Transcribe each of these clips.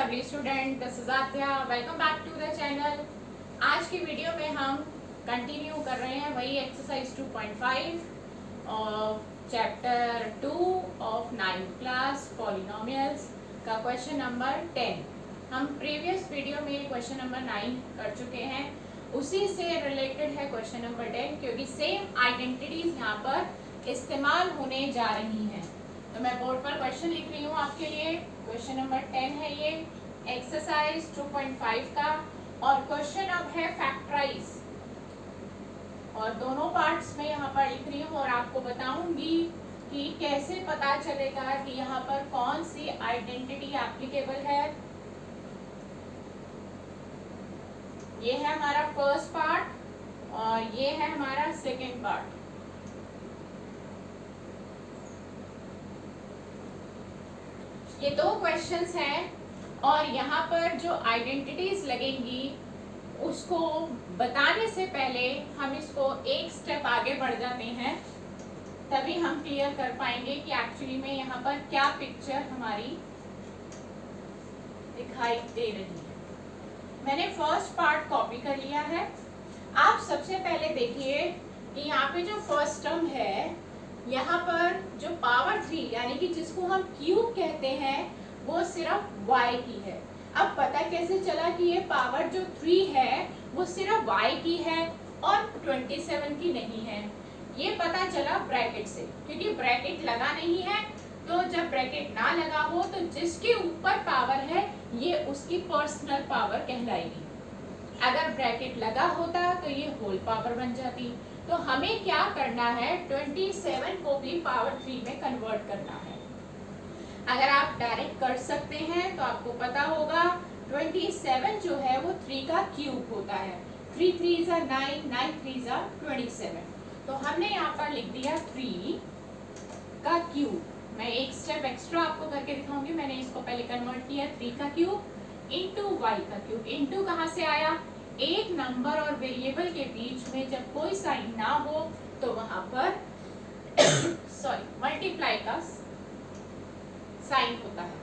lovely student, this is Adya. Welcome back to the channel. आज की video में हम कंटिन्यू कर रहे हैं वही एक्सरसाइज 2.5 और chapter 2 of 9th class polynomials का क्वेश्चन नंबर 10. हम प्रीवियस वीडियो में क्वेश्चन नंबर 9 कर चुके हैं, उसी से रिलेटेड है क्वेश्चन नंबर 10 क्योंकि सेम आइडेंटिटीज यहाँ पर इस्तेमाल होने जा रही हैं. तो मैं बोर्ड पर क्वेश्चन लिख रही हूँ आपके लिए. क्वेश्चन नंबर 10 है ये एक्सरसाइज 2.5 का और क्वेश्चन अब है फैक्टराइज और दोनों पार्ट्स में यहाँ पर लिख रही हूँ और आपको बताऊंगी कि कैसे पता चलेगा कि यहाँ पर कौन सी आइडेंटिटी एप्लीकेबल है. ये है हमारा फर्स्ट पार्ट और ये है हमारा सेकेंड पार्ट. ये दो क्वेश्चंस हैं और यहाँ पर जो आइडेंटिटीज लगेंगी उसको बताने से पहले हम इसको एक स्टेप आगे बढ़ जाते हैं, तभी हम क्लियर कर पाएंगे कि एक्चुअली में यहाँ पर क्या पिक्चर हमारी दिखाई दे रही है. मैंने फर्स्ट पार्ट कॉपी कर लिया है. आप सबसे पहले देखिए कि यहाँ पे जो फर्स्ट टर्म है यहाँ पर जो पावर 3 यानी कि जिसको हम क्यूब कहते हैं वो सिर्फ y की है. अब पता कैसे चला कि ये पावर जो 3 है वो सिर्फ y की है और 27 की नहीं है? ये पता चला ब्रैकेट से, क्योंकि ब्रैकेट लगा नहीं है. तो जब ब्रैकेट ना लगा हो तो जिसके ऊपर पावर है ये उसकी पर्सनल पावर कहलाएगी. अगर ब्रैकेट लगा होता तो ये होल पावर बन जाती. तो हमें क्या करना है, 27 को भी पावर 3 में कन्वर्ट करना है. अगर आप डायरेक्ट कर सकते हैं तो आपको पता होगा 27 जो है वो 3 का क्यूब होता है. 3 3 9, 9 3 27. तो हमने यहाँ पर लिख दिया 3 का क्यूब. मैं एक स्टेप एक्स्ट्रा आपको करके दिखाऊंगी. मैंने इसको पहले कन्वर्ट किया 3 का क्यूब इंटू वाई का क्यूब. इंटू कहाँ से आया? एक नंबर और वेरिएबल के बीच में जब कोई साइन ना हो तो वहां पर मल्टीप्लाई का साइन होता है.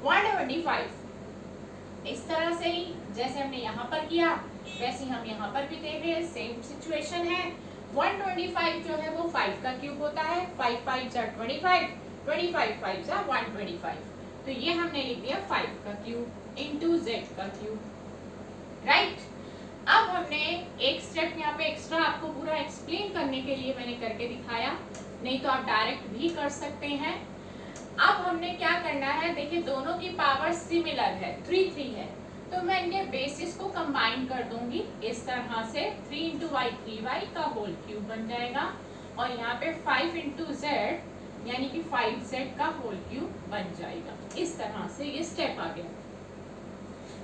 125 इस तरह से ही जैसे हमने यहाँ पर किया वैसे हम यहाँ पर भी देख रहे हैं, सेम सिचुएशन है. 125 जो है वो 5 का क्यूब होता है. 5 5 25, 25 5 125. तो ये हमने लिख दिया 5 का क्यूब इंटू जेड का क्यूब. राइट. अब हमने एक स्टेप यहाँ पे एक्स्ट्रा आपको पूरा एक्सप्लेन करने के लिए मैंने करके दिखाया, नहीं तो आप डायरेक्ट भी कर सकते हैं. अब हमने क्या करना है, देखिए दोनों की पावर सिमिलर है, 3 3 है, तो मैं इनके बेसिस को कंबाइन कर दूंगी इस तरह से. 3 इंटू वाई 3y का होल क्यूब बन जाएगा और यहाँ पे 5 इंटू जेड यानी कि 5z का होल क्यूब बन जाएगा. इस तरह से ये स्टेप आ गया.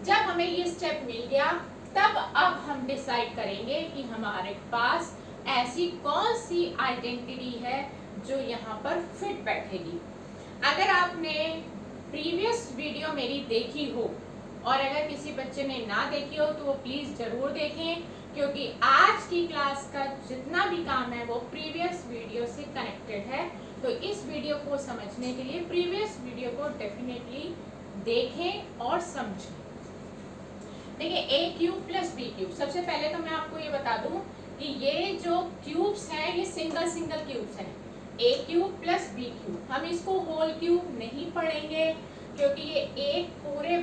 जब हमें ये स्टेप मिल गया तब अब हम डिसाइड करेंगे कि हमारे पास ऐसी कौन सी आइडेंटिटी है जो यहाँ पर फिट बैठेगी. अगर आपने प्रीवियस वीडियो मेरी देखी हो और अगर किसी बच्चे ने ना देखी हो तो वो प्लीज जरूर देखें, क्योंकि आज की क्लास का जितना भी काम है वो प्रीवियस वीडियो से कनेक्टेड है. तो इस वीडियो को समझने के लिए प्रीवियस वीडियो को डेफिनेटली देखें और समझें. देखिए ए क्यूब प्लस बी क्यूब. सबसे पहले तो मैं आपको ये बता दूं कि ये जो क्यूब्स हैं ये सिंगल सिंगल क्यूब्स हैं. ए क्यूब प्लस बी क्यूब. हम इसको होल क्यूब नहीं पढ़ेंगे क्योंकि ये एक पूरे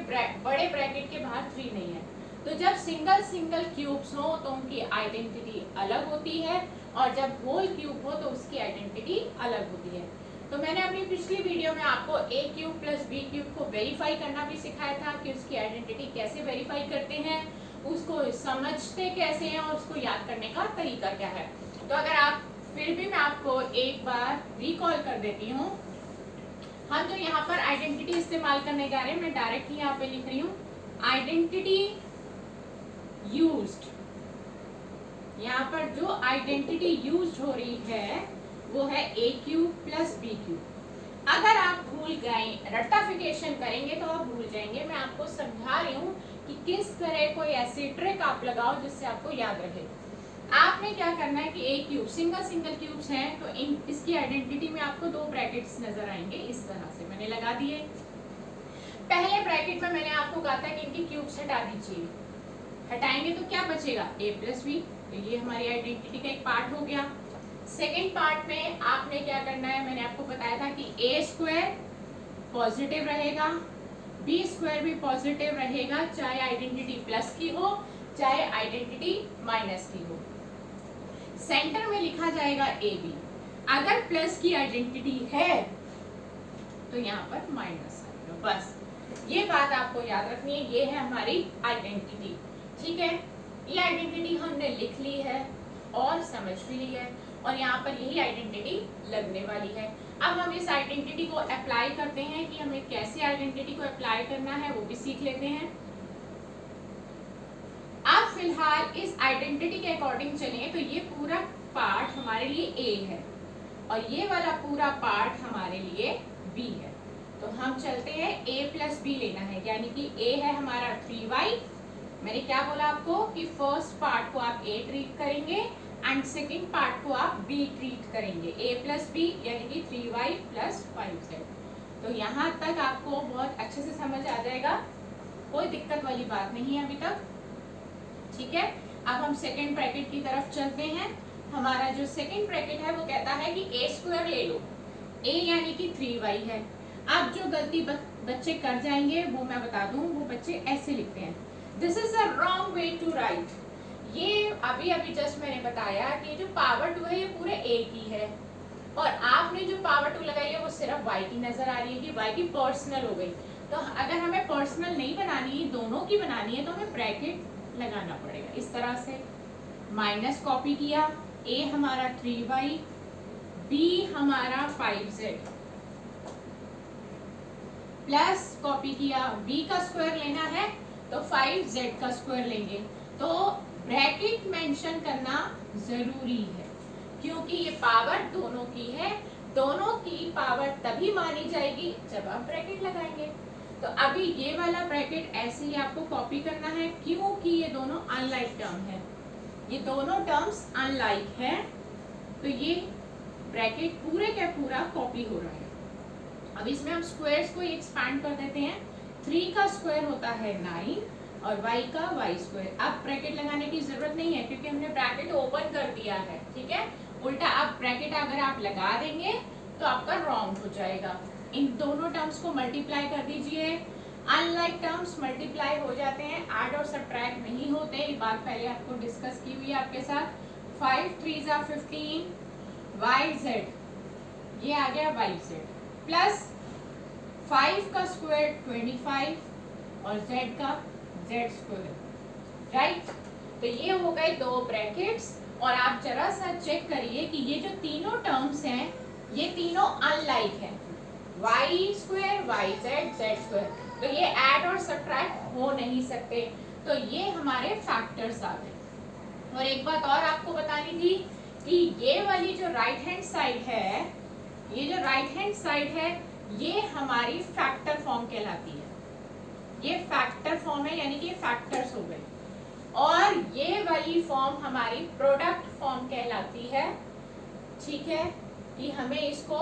बड़े ब्रैकेट के बाहर 3 नहीं है. तो जब सिंगल सिंगल क्यूब्स हो तो उनकी आइडेंटिटी अलग होती है और जब होल क्यूब हो तो उसकी आइडेंटिटी अलग होती है. तो मैंने अपनी पिछली वीडियो में आपको ए क्यूब प्लस बी क्यूब को वेरीफाई करना भी सिखाया था कि उसकी आइडेंटिटी कैसे वेरीफाई करते हैं, उसको समझते कैसे हैं और उसको याद करने का तरीका क्या है. तो अगर आप फिर भी मैं आपको एक बार रिकॉल कर देती हूँ. हम जो यहाँ पर आइडेंटिटी इस्तेमाल करने जा रहे हैं, मैं डायरेक्ट ही यहाँ पे लिख रही हूँ आइडेंटिटी यूज्ड. यहाँ पर जो आइडेंटिटी यूज्ड हो रही है वो है ए क्यूब प्लस बी क्यूब. अगर आप भूल गए, रट्टाफिकेशन करेंगे तो आप भूल जाएंगे. मैं आपको समझा रही हूँ कि किस तरह कोई ऐसी ट्रिक आप लगाओ जिससे आपको याद रहे. आपने क्या करना है कि ए क्यूब सिंगल सिंगल क्यूब्स हैं तो इसकी आइडेंटिटी में आपको 2 ब्रैकेट्स नजर आएंगे. इस तरह से मैंने लगा दिए. पहले ब्रैकेट में मैंने आपको कहा था कि इनकी क्यूब्स हटा दीजिए, हटाएंगे तो क्या बचेगा a प्लस बी, तो ये हमारी आइडेंटिटी का एक पार्ट हो गया। सेकेंड पार्ट में आपने क्या करना है, मैंने आपको बताया था कि a स्क्वायर पॉजिटिव रहेगा, b स्क्वायर भी पॉजिटिव रहेगा, चाहे आइडेंटिटी प्लस की हो चाहे आइडेंटिटी माइनस की हो। सेंटर में लिखा जाएगा ए बी, अगर प्लस की आइडेंटिटी है तो यहाँ पर माइनस आएगा। बस ये बात आपको याद रखनी है, ये है हमारी आइडेंटिटी। ठीक है, ये आइडेंटिटी हमने लिख ली है और समझ भी ली है, और यहाँ पर यही आइडेंटिटी लगने वाली है। अब हम इस आइडेंटिटी को अप्लाई करते हैं कि हमें कैसे आइडेंटिटी को अप्लाई करना है वो भी सीख लेते हैं। अब फिलहाल इस आइडेंटिटी के अकॉर्डिंग चलें तो ये पूरा पार्ट हमारे लिए ए है और ये वाला पूरा पार्ट हमारे लिए बी है। तो हम चलते हैं a प्लस बी लेना है, यानी कि a है हमारा 3y। मैंने क्या बोला आपको कि फर्स्ट पार्ट को आप a ट्रीट करेंगे एंड सेकेंड पार्ट को आप b ट्रीट करेंगे, a प्लस बी यानी कि 3y प्लस 5z। तो यहाँ तक आपको बहुत अच्छे से समझ आ जाएगा, कोई दिक्कत वाली बात नहीं है अभी तक। ठीक है, अब हम सेकेंड ब्रैकेट की तरफ चलते हैं। हमारा जो सेकेंड ब्रैकेट है वो कहता है कि a स्क्वायर ले लो, a यानी कि 3y है। अब जो गलती बच्चे कर जाएंगे वो मैं बता दूं, वो बच्चे ऐसे लिखते हैं, this is the wrong way to write. ये अभी जस्ट मैंने बताया कि जो पावर 2 है ये पूरे a की है, और आपने जो पावर 2 लगाई है वो सिर्फ y की नजर आ रही है कि y की पर्सनल हो गई। तो अगर हमें पर्सनल नहीं बनानी, दोनों की बनानी है, तो हमें ब्रैकेट लगाना पड़ेगा इस तरह से। माइनस कॉपी किया, a हमारा 3y, b हमारा 5z, प्लस कॉपी किया, b का स्क्वायर लेना है तो 5z का स्क्वायर लेंगे। तो ब्रैकेट मेंशन करना जरूरी है क्योंकि ये पावर दोनों की है, दोनों की पावर तभी मानी जाएगी जब आप ब्रैकेट लगाएंगे। तो अभी ये वाला ब्रैकेट ऐसे ही आपको कॉपी करना है क्योंकि ये दोनों अनलाइक टर्म है, ये दोनों टर्म्स अनलाइक है, तो ये ब्रैकेट पूरे का पूरा कॉपी हो रहा है। अब इसमें हम स्क्वायर्स को एक्सपैंड कर देते हैं। 3 का स्क्वायर होता है 9 और y का y स्क्वायर। अब ब्रैकेट लगाने की जरूरत नहीं है क्योंकि हमने ब्रैकेट ओपन कर दिया है। ठीक है, उल्टा अब ब्रैकेट अगर आप लगा देंगे तो आपका रॉन्ग हो जाएगा। इन दोनों टर्म्स को मल्टीप्लाई कर दीजिए, अनलाइक टर्म्स मल्टीप्लाई हो जाते हैं, ऐड और सब्ट्रैक्ट नहीं होते। ये बात पहले आपको डिस्कस की हुई है आपके साथ। 5 3 15 yz, ये आ गया yz, प्लस 5 का स्क्वायर 25 और z का z स्क्वायर, राइट। तो ये हो गए दो ब्रैकेट्स, और आप जरा सा चेक करिए कि ये जो तीनों टर्म्स हैं ये तीनों अनलाइक हैं, y square yz z square, तो ये ऐड और सब्ट्रैक्ट हो नहीं सकते। तो ये हमारे फैक्टर्स आ गए। और एक बात और आपको बतानी थी कि ये वाली जो राइट हैंड साइड है, ये जो राइट हैंड साइड है ये हमारी फैक्टर फॉर्म कहलाती है। ये फैक्टर फॉर्म है, यानी कि ये फैक्टर्स हो गए, और ये वाली फॉर्म हमारी प्रोडक्ट फॉर्म कहलाती है। ठीक है, कि हमें इसको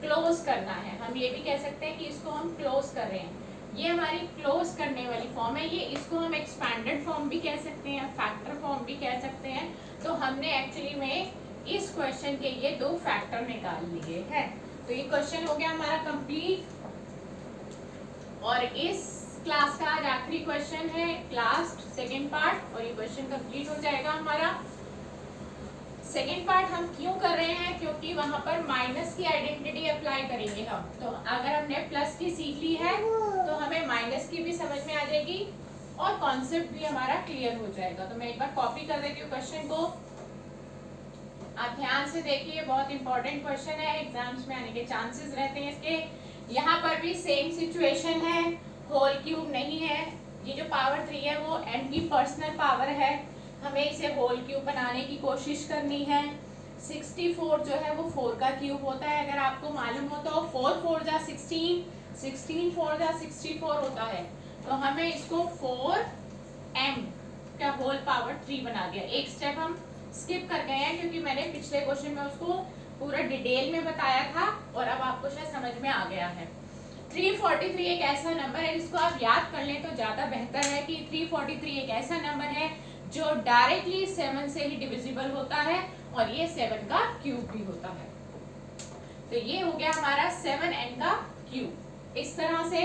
क्लोज करना है, हम ये भी कह सकते हैं कि इसको हम क्लोज कर रहे हैं। ये हमारी क्लोज करने वाली फॉर्म है। ये इसको हम एक्सपैंडेड फॉर्म भी कह सकते हैं, फैक्टर फॉर्म भी कह सकते हैं। तो हमने एक्चुअली में इस क्वेश्चन के ये दो फैक्टर निकाल लिए हैं। तो ये क्वेश्चन हो गया हमारा कंप्लीट, और इस क्लास का आज आखिरी क्वेश्चन है, क्लास सेकेंड पार्ट, और ये क्वेश्चन कंप्लीट हो जाएगा हमारा। सेकेंड पार्ट हम क्यों कर रहे हैं, क्योंकि वहां पर माइनस की आइडेंटिटी अप्लाई करेंगे हम। तो अगर हमने प्लस की सीख ली है तो हमें माइनस की भी समझ में आ जाएगी और कॉन्सेप्ट भी हमारा क्लियर हो जाएगा। तो मैं एक बार कॉपी कर देती हूँ क्वेश्चन को, आप ध्यान से देखिए, बहुत इंपॉर्टेंट क्वेश्चन है, एग्जाम्स में आने के चांसेस रहते हैं इसके। यहाँ पर भी सेम सिचुएशन है, होल क्यूब नहीं है, ये जो पावर 3 है वो n की पर्सनल पावर है, हमें इसे होल क्यूब बनाने की कोशिश करनी है। 64 जो है वो 4 का क्यूब होता है, अगर आपको मालूम हो तो 4 4 जा 16, 16 4 जा 64 होता है। तो हमें इसको 4m का होल पावर 3 बना दिया। एक स्टेप हम स्किप कर गए हैं क्योंकि मैंने पिछले क्वेश्चन में उसको पूरा डिटेल में बताया था और अब आपको शायद समझ में आ गया है। 343 एक ऐसा नंबर है जिसको आप याद कर लें तो ज्यादा बेहतर है कि 343 एक ऐसा नंबर है जो डायरेक्टली 7 से ही डिविजिबल होता है और ये 7 का क्यूब भी होता है। तो ये हो गया हमारा 7n का क्यूब। इस तरह से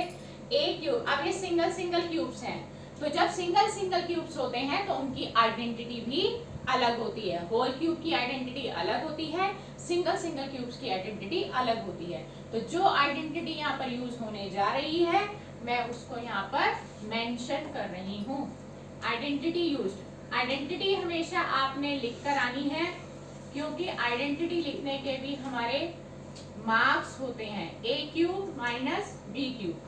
a क्यूब, अब ये सिंगल सिंगल क्यूब्स हैं, तो जब सिंगल सिंगल क्यूब्स होते हैं तो उनकी आइडेंटिटी भी अलग होती है। होल क्यूब की आइडेंटिटी अलग होती है, सिंगल सिंगल क्यूब्स की आइडेंटिटी अलग होती है। तो जो आइडेंटिटी यहाँ पर यूज होने जा रही है मैं उसको यहाँ पर मेंशन कर रही हूँ। आइडेंटिटी यूज्ड, आइडेंटिटी हमेशा आपने लिख कर आनी है क्योंकि आइडेंटिटी लिखने के भी हमारे मार्क्स होते हैं। a cube minus b cube,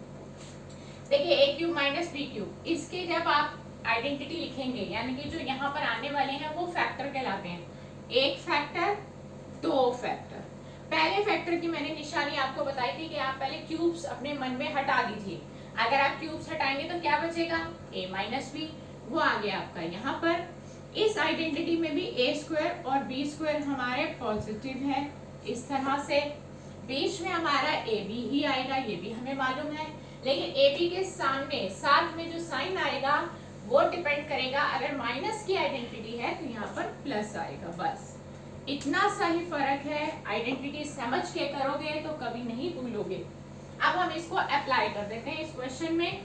देखिए a cube minus b cube, इसके जब आप आइडेंटिटी लिखेंगे यानी कि जो यहाँ पर आने वाले हैं वो फैक्टर कहलाते हैं। एक फैक्टर, दो फैक्टर। पहले फैक्टर की मैंने निशानी आपको बताई थी कि आप पहले क्यूब्स अपने मन में हटा दीजिए। अगर आप क्यूब्स हटाएंगे तो क्या बचेगा, a माइनस बी, वो आ गया आपका यहाँ पर। इस आइडेंटिटी में भी a स्क्वायर और b स्क्वायर हमारे पॉजिटिव है। इस तरह से बीच में हमारा ab ही आएगा, ये भी हमें मालूम है, लेकिन ab के सामने साथ में जो साइन आएगा वो डिपेंड करेगा, अगर माइनस की आइडेंटिटी है तो यहाँ पर प्लस आएगा। बस इतना सा ही फर्क है। आइडेंटिटी समझ के करोगे तो कभी नहीं भूलोगे। अब हम इसको अप्लाई कर देते हैं इस क्वेश्चन में।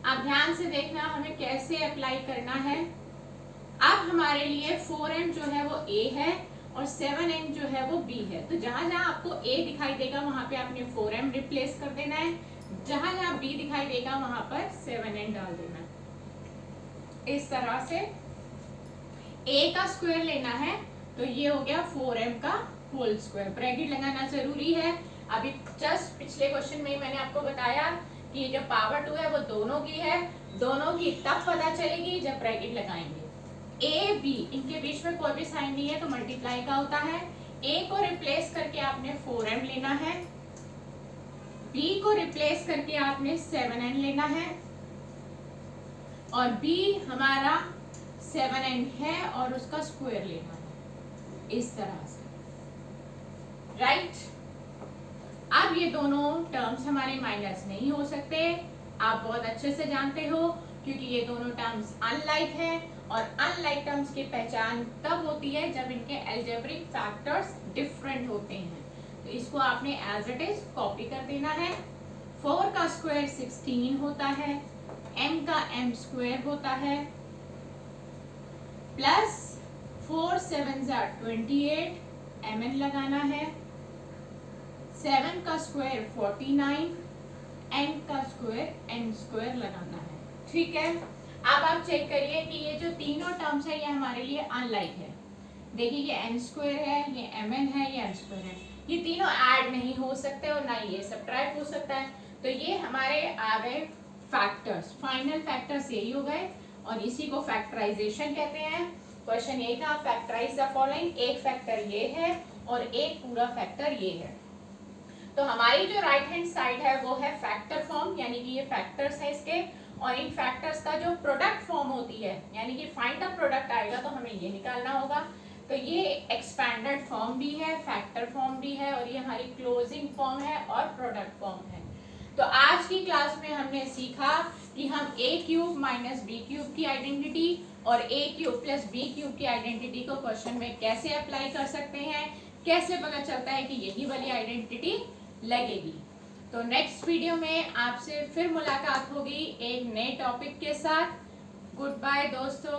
अब ध्यान से देखना हमें कैसे अप्लाई करना है। अब हमारे लिए 4m जो है वो a है और 7n जो है वो b है। तो जहां जहां आपको a दिखाई देगा वहां पे आपने 4m रिप्लेस कर देना है, जहां जहां b दिखाई देगा वहां पर 7n डाल देना है। इस तरह से a का स्क्वायर लेना है तो ये हो गया 4m का होल स्क्वायर। ब्रैकेट लगाना जरूरी है। अभी जस्ट पिछले क्वेश्चन में ही मैंने आपको बताया कि ये जो पावर 2 है वो दोनों की है, दोनों की तब पता चलेगी जब ब्रैकेट लगाएंगे। a b इनके बीच में कोई भी साइन नहीं है तो मल्टीप्लाई का होता है। a को रिप्लेस करके आपने 4m लेना है, b को रिप्लेस करके आपने 7n लेना है और b हमारा 7n है और उसका स्क्वायर लेना है। इस तरह से, राइट। अब ये दोनों टर्म्स हमारे माइनस नहीं हो सकते, आप बहुत अच्छे से जानते हो, क्योंकि ये दोनों टर्म्स अनलाइक है और अनलाइक टर्म्स की पहचान तब होती है जब इनके अलजेब्रिक फैक्टर्स डिफरेंट होते हैं। तो इसको आपने एज इट इज कॉपी कर देना है। 4 का स्क्वायर 16 होता है, m का m स्क्वायर होता है, प्लस 4 7 28, mn लगाना है, 7 का स्क्वायर 49, n का स्क्वायर n स्क्वायर लगाना है। ठीक है, अब आप चेक करिए कि ये जो तीनों टर्म्स है ये हमारे लिए अनलाइक है। देखिए ये n स्क्वायर है, ये mn है, ये m स्क्वायर है, ये तीनों ऐड नहीं हो सकते और ना ये सब्ट्रैक्ट हो सकता है। तो ये हमारे आ गए फैक्टर्स, फाइनल फैक्टर्स यही हो गए और इसी को फैक्टराइजेशन कहते हैं। क्वेश्चन यही था, फैक्टराइज द फॉलोइंग। एक फैक्टर ये है और एक पूरा फैक्टर ये है। तो हमारी जो राइट हैंड साइड है वो है फैक्टर फॉर्म, यानी कि ये फैक्टर्स है इसके, और इन फैक्टर्स का जो प्रोडक्ट फॉर्म होती है यानी कि फाइंड द प्रोडक्ट आएगा तो हमें ये निकालना होगा। तो ये एक्सपैंडेड फॉर्म भी है, फैक्टर फॉर्म भी है और ये हमारी क्लोजिंग फॉर्म है और प्रोडक्ट फॉर्म है। तो आज की क्लास में हमने सीखा कि हम a cube minus b cube की आइडेंटिटी और a cube plus b cube की आइडेंटिटी को क्वेश्चन में कैसे अप्लाई कर सकते हैं, कैसे पता चलता है कि यही वाली आइडेंटिटी लगेगी। तो नेक्स्ट वीडियो में आपसे फिर मुलाकात होगी एक नए टॉपिक के साथ। गुड बाय दोस्तों।